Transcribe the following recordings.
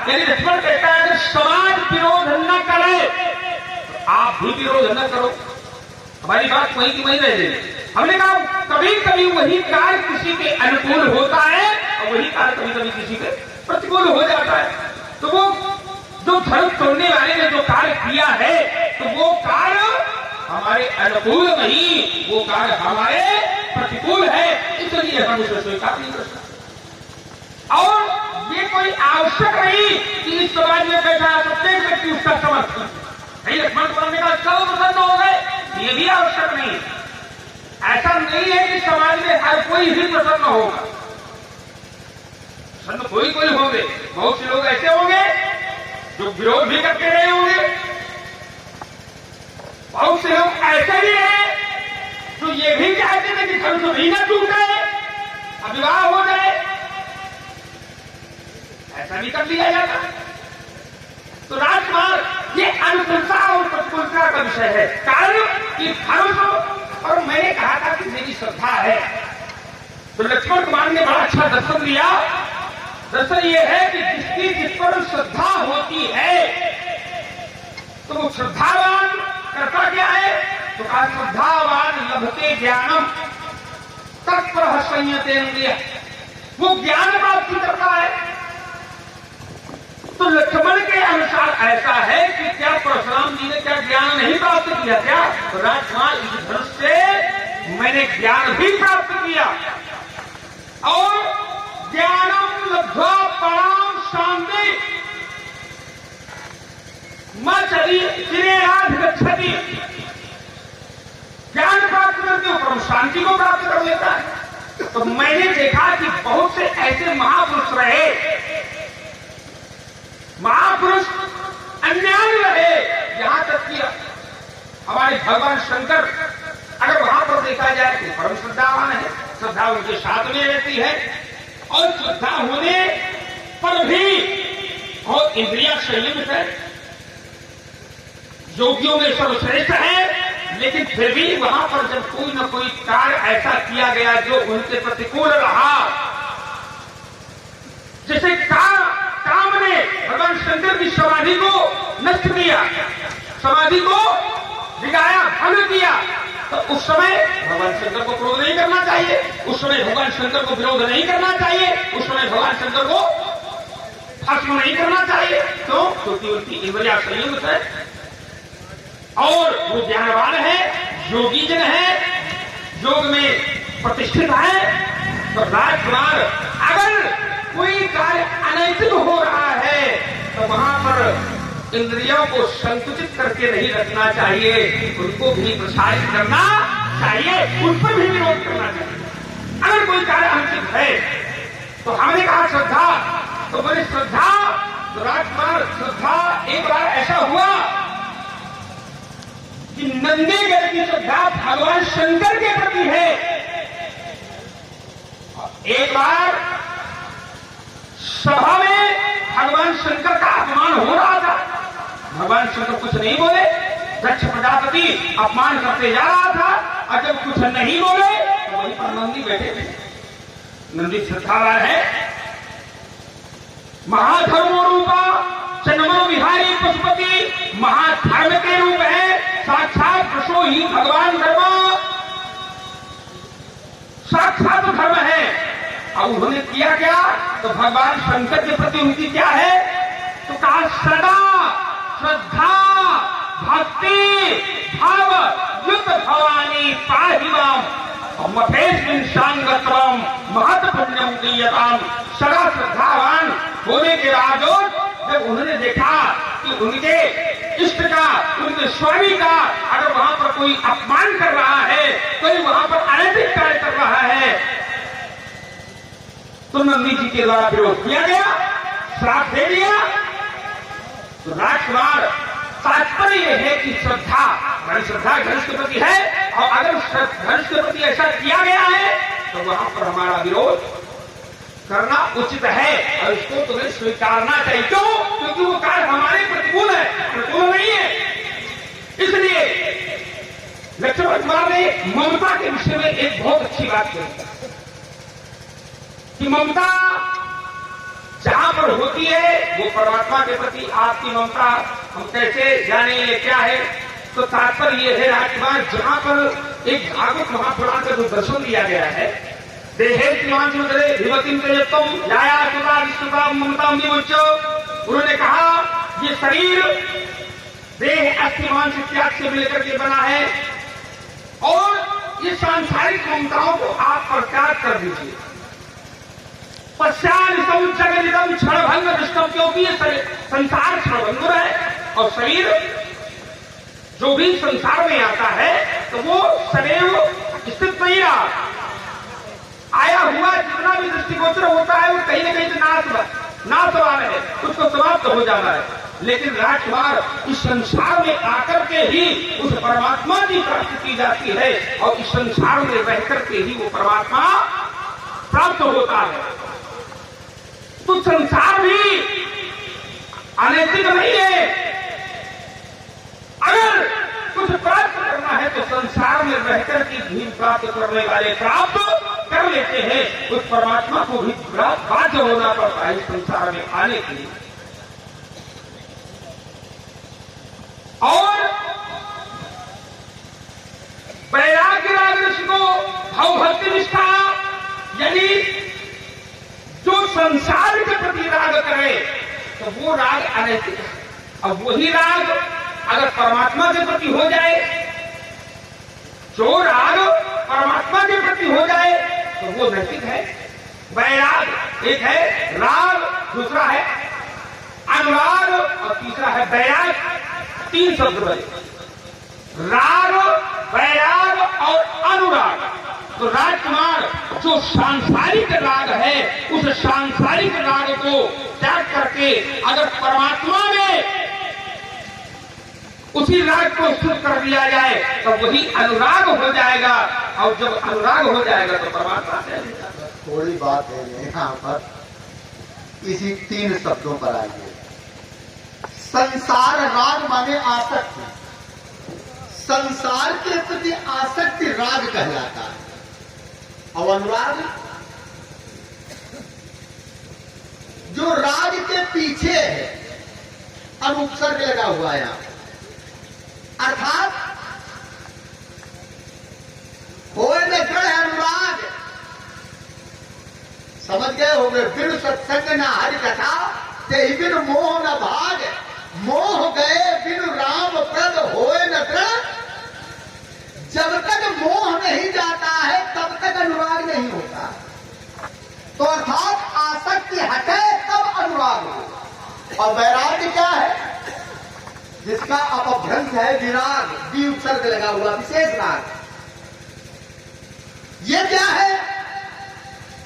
यानी लक्ष्मण कहता है कि समाज विरोध न करे, आप भी विरोध न करो। हमारी बात वहीं की वहीं रह जाएगी। हमने कहा कभी कभी वही कार्य किसी के अनुकूल होता है और वही कार्य कभी कभी किसी के प्रतिकूल हो जाता है। तो वो जो धर्म तोड़ने वाले ने जो कार्य किया है तो वो कार्य हमारे अनुकूल नहीं, वो कार्य हमारे प्रतिकूल है, इसलिए हम उसे स्वीकार नहीं कर सकते। और ये कोई आवश्यक नहीं कि इस समाज में बैठा प्रत्येक व्यक्ति उसका समर्थन नहीं। लक्ष्मण पढ़ने का सब प्रसन्न हो गए, ये भी आवश्यक नहीं। ऐसा नहीं है कि समाज में हर कोई ही प्रसन्न होगा, प्रसन्न कोई कोई होंगे। बहुत से लोग ऐसे होंगे जो विरोध भी करते रहे होंगे, बहुत से लोग ऐसे भी हैं जो ये भी चाहते थे कि संशोधन टूटे, विवाह हो जाए, ऐसा भी कर दिया जाता। तो राजकुमार ये अनुकूलता और प्रतिकूलता का विषय है। कारण कि धर्म, और मैंने कहा था कि मेरी श्रद्धा है, तो लक्ष्मण कुमार ने बड़ा अच्छा दर्शन दिया। दर्शन ये है कि जिसकी जिस पर श्रद्धा होती है तो वो श्रद्धावान करता क्या है, तो कहा श्रद्धावान लभते ज्ञानम तत्पर संयतेन्द्रिय, वो ज्ञान प्राप्त करता है। तो लक्ष्मण के अनुसार ऐसा है कि क्या परशुराम जी ने क्या ज्ञान नहीं प्राप्त किया क्या? तो राजकुमार इस धनुष से मैंने ज्ञान भी प्राप्त किया और ज्ञानम लब्ध्वा पराम शांति मचरी चिरेराध गच्छति, ज्ञान प्राप्त करके वो परम शांति को प्राप्त कर लेता है। तो मैंने देखा कि बहुत से ऐसे महापुरुष रहे, महापुरुष अन्याय रहे, यहां तक कि हमारे भगवान शंकर अगर वहां पर देखा जाए तो परम श्रद्धावान है, श्रद्धा उनके साथ में रहती है और श्रद्धा होने पर भी बहुत इंद्रिया संयमित है, योगियों में सर्वश्रेष्ठ है, लेकिन फिर भी वहां पर जब कोई न कोई कार्य ऐसा किया गया जो उनके प्रतिकूल रहा, जैसे काम ने भगवान शंकर की समाधि को नष्ट किया, समाधि को बिगाया, भंग किया, तो उस समय भगवान शंकर को क्रोध नहीं करना चाहिए, उस समय भगवान शंकर को विरोध नहीं करना चाहिए, उस समय भगवान शंकर को भस्म नहीं करना चाहिए। क्यों? क्योंकि उनकी इंद्रिया संयमित है और वो ज्ञानवान है, योगी जन है, योग में प्रतिष्ठित है। तो राजकुमार अगर कोई कार्य अनैतिक हो रहा है तो वहां पर इंद्रियों को संकुचित करके नहीं रखना चाहिए, उनको भी प्रसारित करना चाहिए, उन पर भी विरोध करना चाहिए। अगर कोई कार्य अनुचित है तो हमने कहा श्रद्धा, तो बोले श्रद्धा, तो राजकुमार श्रद्धा एक बार ऐसा हुआ कि नंदीगढ़ की श्रद्धा भगवान शंकर के प्रति है। एक बार सभा में भगवान शंकर का अपमान हो रहा था, भगवान शंकर कुछ नहीं बोले, दक्ष प्रजापति अपमान करते जा रहा था और जब कुछ नहीं बोले तो वहीं पर नंदी बैठे थे। नंदी श्रद्धावान है, महाधर्मो रूपा चंद्रमा विहारी पशुपति, महाधर्म के रूप है, साक्षात कृष्णो ही भगवान धर्म, साक्षात धर्म है। अब उन्होंने किया क्या? तो भगवान शंकर के प्रति उनकी क्या है? तो कहा सदा श्रद्धा भक्ति भाव युक्त भवानी पाहि माम मतेस्मिन् सांगतम महत पुण्यम दीयताम। सदा श्रद्धावान होने के बावजूद जब उन्होंने देखा कि उनके इष्ट का, उनके स्वामी का अगर वहां पर कोई अपमान कर रहा है, कोई वहां पर अनैतिक कार्य कर रहा है, तो नंदी जी के द्वारा विरोध किया गया, श्राप दे दिया। तो राजकुमार तात्पर्य यह है कि श्रद्धा, हमारी श्रद्धा धनुष के प्रति है और अगर धनुष के प्रति ऐसा किया गया है तो वहां पर हमारा विरोध करना उचित है और इसको तुम्हें स्वीकारना चाहिए। क्यों? क्योंकि वो कार्य हमारे प्रतिकूल है, प्रतिकूल नहीं है। इसलिए लक्ष्मण कुमार ने ममता के विषय में एक बहुत अच्छी बात कही कि ममता जहां पर होती है वो परमात्मा के प्रति आपकी ममता हम कैसे जाने ये क्या है। तो तात्पर्य ये है राजकुमार, जहां पर एक भागवत महापुराण का जो दर्शन दिया गया है, देहे विमतिम तेजत्वम याया सुता विष्णुता ममता उन्होंने कहा ये शरीर देह अस्थि मांस इत्यादि से मिलकर के बना है और ये सांसारिक ममताओं को आप प्रत्याग कर दीजिए। पश्चानितम जगनितम क्षणभंग दृष्टम, क्योंकि ये संसार क्षणभंगुर है और शरीर जो भी संसार में आता है तो वो सदैव स्थित नहीं रहा। आया हुआ जितना भी दृष्टिगोचर होता है वो कहीं न कहीं नाशवान है, उसको समाप्त हो जाना है। लेकिन राजकुमार इस संसार में आकर के ही उस परमात्मा की प्राप्ति की जाती है और इस संसार में रह करके ही वो परमात्मा प्राप्त होता है। तो संसार भी अनैतिक नहीं है। अगर कुछ प्राप्त करना है तो संसार में रहकर की भी प्राप्त करने वाले प्राप्त कर लेते हैं। उस परमात्मा को भी बाध्य होना पड़ता है इस संसार में आने के लिए। और वैराग्य राग को भवभक्ति निष्ठा, यानी जो संसार के प्रति राग करे तो वो राग अनैतिक है। अब वही राग अगर परमात्मा के प्रति हो जाए, जो राग परमात्मा के प्रति हो जाए तो वो नैतिक है। वैराग एक है राग, दूसरा है अनुराग और तीसरा है वैराग। तीन शब्द बने, राग, वैराग और अनुराग। तो राजकुमार जो सांसारिक राग है उस सांसारिक राग को त्याग करके अगर परमात्मा में उसी राग को स्थित कर दिया जाए तो वही अनुराग हो जाएगा और जब अनुराग हो जाएगा तो परमात्मा से। थोड़ी बात है यहाँ पर, इसी तीन शब्दों पर आइए। संसार राग माने आसक्ति, संसार के प्रति आसक्ति राग कहलाता है। और अनुराग जो राग के पीछे है, अनुपसर्ग लगा हुआ है यहां, अर्थात होए न गढ़ अनुराग। समझ गए होंगे, बिन सत्संग न हरि कथा ते बिन मोह न भाग। मोह गए बिन राम प्रद होए न दृढ़। जब तक मोह नहीं जाता है तब तक अनुराग नहीं होता। तो अर्थात आसक्ति हटे तब अनुराग हो। और वैराग्य क्या है? जिसका अपभ्रंश है विराग, वी उपसर्ग लगा हुआ विशेष राग। ये क्या है?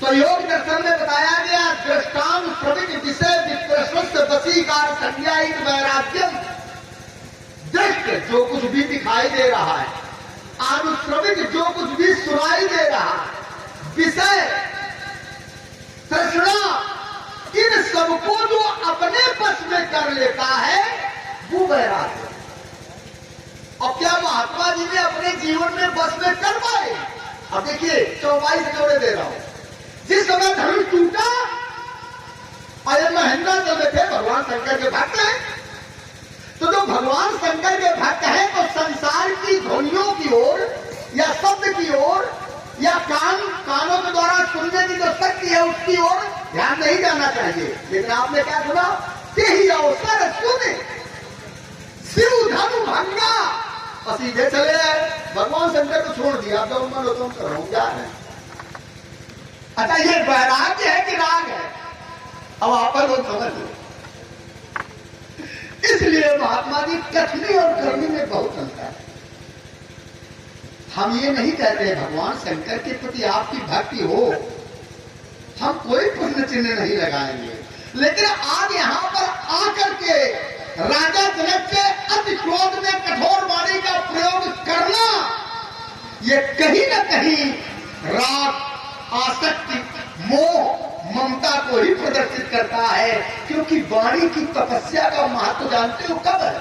तो योग दर्शन में बताया गया, दृष्टान श्रविक विषय विप्रशस्त वशीकार संज्ञायित वैराग्यम। दृष्ट जो कुछ भी दिखाई दे रहा है, अनुश्रविक जो कुछ भी सुनाई दे रहा है, विषय तृष्णा, इन सबको जो अपने वश में कर लेता है वो वैराग्य। अब क्या महात्मा जी ने अपने जीवन में बस में कर पाए? अब देखिए 24 जोड़े दे रहा हूं। जिस समय धनुष टूटा, अयोध्या महेंद्र चल रहे थे, भगवान शंकर के भक्त हैं। तो जो भगवान शंकर के भक्त हैं तो संसार की ध्वनियों की ओर या शब्द की ओर या कानों के द्वारा सुनने की जो शक्ति है उसकी ओर ध्यान नहीं जाना चाहिए। लेकिन आपने क्या सुना? तेही अवसर सुने शिव धनु भंगा, और सीधे चले आए। भगवान शंकर को छोड़ दिया, तो मनोतम कर रहा हूं, क्या है? अच्छा, ये वैराग्य है कि राग है? अब आप लोग समझ लो। इसलिए महात्मा जी कथनी और करनी में बहुत अंतर है। हम ये नहीं कहते भगवान शंकर के प्रति आपकी भक्ति हो, हम कोई प्रश्न चिन्ह नहीं लगाएंगे। लेकिन आज यहां पर आकर के राजा जनक के अति क्रोध में कठोर वाणी का प्रयोग करना, ये कहीं न कहीं राग, आसक्ति, मोह, ममता को ही प्रदर्शित करता है। क्योंकि वाणी की तपस्या का महत्व जानते हो कब है?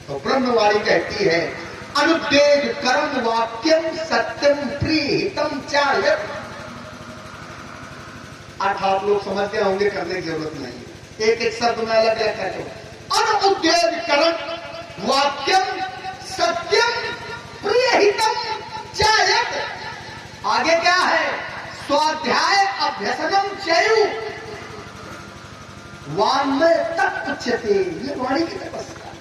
तो ब्रह्मवाणी कहती है, अनुदेव कर्म वाक्यम सत्यम प्रिय हितम चायत। अर्थात लोग समझ गए होंगे, करने की जरूरत नहीं, एक एक शब्द में अलग अलग कहते हो। अनुद्वेग करण वाक्यम सत्यम प्रियहितम चायत। आगे क्या है? स्वाध्याय अभ्यसनम चयु वाङ्मय तत्पच्यते। ये वाणी की तपस्या।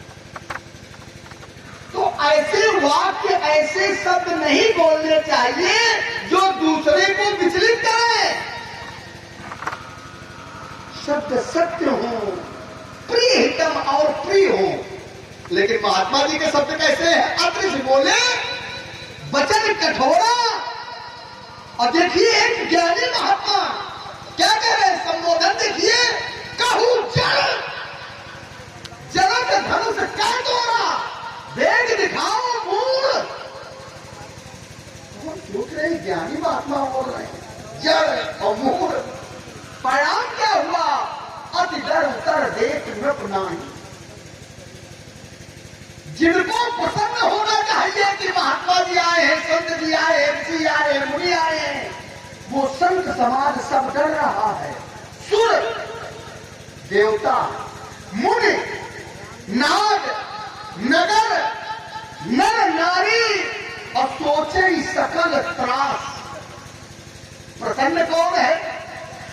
तो ऐसे वाक्य, ऐसे शब्द नहीं बोलने चाहिए जो दूसरे को विचलित करें। शब्द सत्य हो, प्रिय हितम और प्रिय हो। लेकिन महात्मा जी के शब्द कैसे हैं? अदृश्य बोले, वचन कठोरा। और देखिए एक ज्ञानी महात्मा क्या कह रहे हैं? संबोधन देखिए, कहू जल जगत धनुष का तोड़ा, वेग दिखाओ मूल। सोच रहे ज्ञानी महात्मा बोल रहे हैं, जड़ और मूल। परिणाम क्या हुआ? अति डर उतर देख नृप नाही। जिनको प्रसन्न होना चाहिए कि महात्मा जी आए हैं, संत जी आए हैं, ऋषि आए हैं, मुनि आए हैं, वो संत समाज सब डर रहा है। सुर देवता मुनि नाग नगर नर नारी और सोचे सकल त्रास। प्रसन्न कौन है?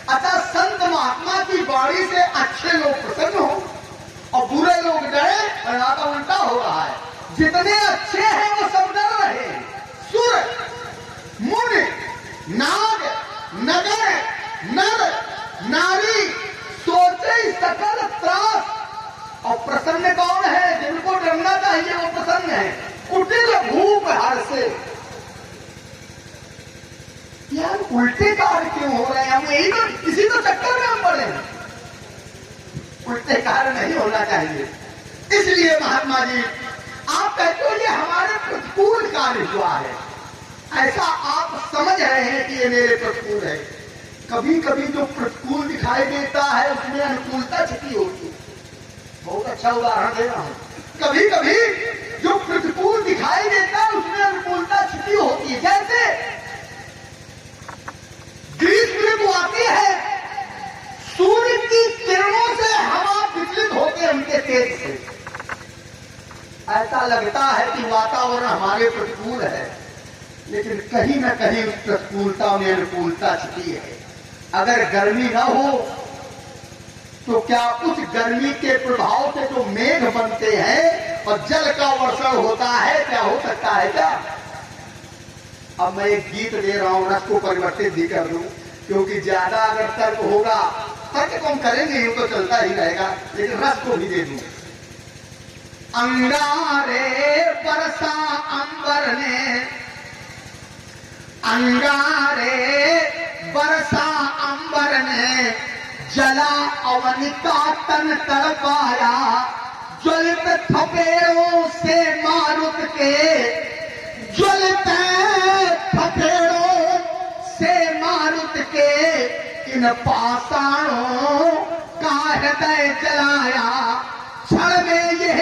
अतः संत महात्मा की वाणी से अच्छे लोग प्रसन्न हो और बुरे लोग डरे। और यहाँ का उल्टा हो रहा है, जितने अच्छे हैं वो सब डर रहे हैं। सुर मुनि नाग नगर नर नारी सोचे सकल त्रास। और प्रसन्न कौन है? जिनको डरना चाहिए वो प्रसन्न है। कुटिल भूप हर से। यार उल्टे कार्य क्यों हो रहे हैं? हम यही तो, इसी तो चक्कर में हम पड़े हैं। उल्टे कार्य नहीं होना चाहिए। इसलिए महात्मा जी आप कहते हो ये हमारे प्रतिकूल कार्य हुआ है, ऐसा आप समझ रहे हैं कि ये मेरे प्रतिकूल है। कभी कभी जो प्रतिकूल दिखाई देता है उसमें अनुकूलता छिपी होती है। बहुत अच्छा उदाहरण दे रहा हूं। कभी कभी जो प्रतिकूल दिखाई देता है उसमें अनुकूलता छिपी होती है। जैसे ग्रीष्म ऋतु आती है, सूर्य की किरणों से हवा विचलित होते हैं उनके तेज से। ऐसा लगता है कि वातावरण हमारे प्रतिकूल है, लेकिन कहीं न कहीं उस प्रतिकूलता में अनुकूलता छिपी है। अगर गर्मी ना हो तो क्या उस गर्मी के प्रभाव से जो मेघ बनते हैं और जल का वर्षण होता है, क्या हो सकता है क्या? अब मैं एक गीत दे रहा हूं, रस को परिवर्तित भी कर दूं, क्योंकि ज्यादा अगर तर्क होगा, तर्क कम करेंगे ये तो चलता ही रहेगा, लेकिन रस को भी दे दूं। अंगारे बरसा अंबर ने, अंगारे बरसा अंबर ने, जला अवनि का तन तड़पाया, ज्वलित थपेड़ों से मारुत के, ज्वलित थपेड़ों से मारुत के, इन पाषाणों का हृदय जलाया। क्षण में यह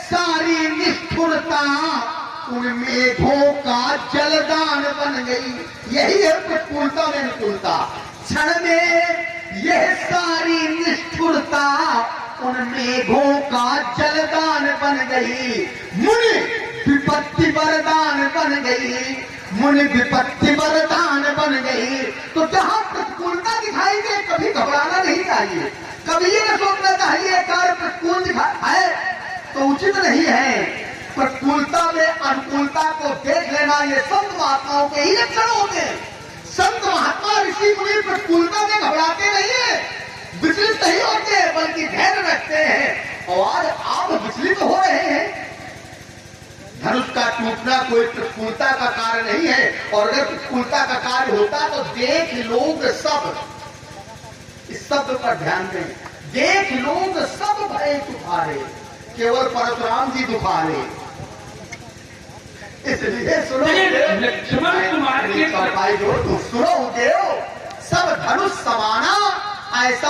सारी निष्ठुरता उन मेघों का जलदान बन गई। यही है प्रतिकूलता में अनुकूलता। क्षण में यह सारी निष्ठुरता उन मेघों का जलदान बन गई। मुनि विपत्ति वरदान बन गई, मुनि विपत्ति वरदान बन गई। तो जहां प्रतिकूलता दिखाई दे कभी घबराना नहीं चाहिए, कभी ये न सोचना चाहिए कार्य प्रतिकूल है तो उचित नहीं है। प्रतिकूलता में अनुकूलता को देख लेना, ये संत महात्माओं के ही लक्षण होते हैं। संत महात्मा ऋषि मुनि प्रतिकूलता में घबराते नहीं है, विचलित नहीं होते, बल्कि धैर्य रखते हैं। और आज आप विचलित हो रहे हैं। धनुष का टूटना कोई प्रतिकूलता का कार्य नहीं है, और अगर प्रतिकूलता का कार्य होता तो देख लोग सब, इस शब्द पर ध्यान दें, देख लोग सब भय दुखारे, केवल परशुराम जी दुखारे। इसलिए सुनो लक्ष्मण कुमार के सुनो देव, सब धनुष समाना ऐसा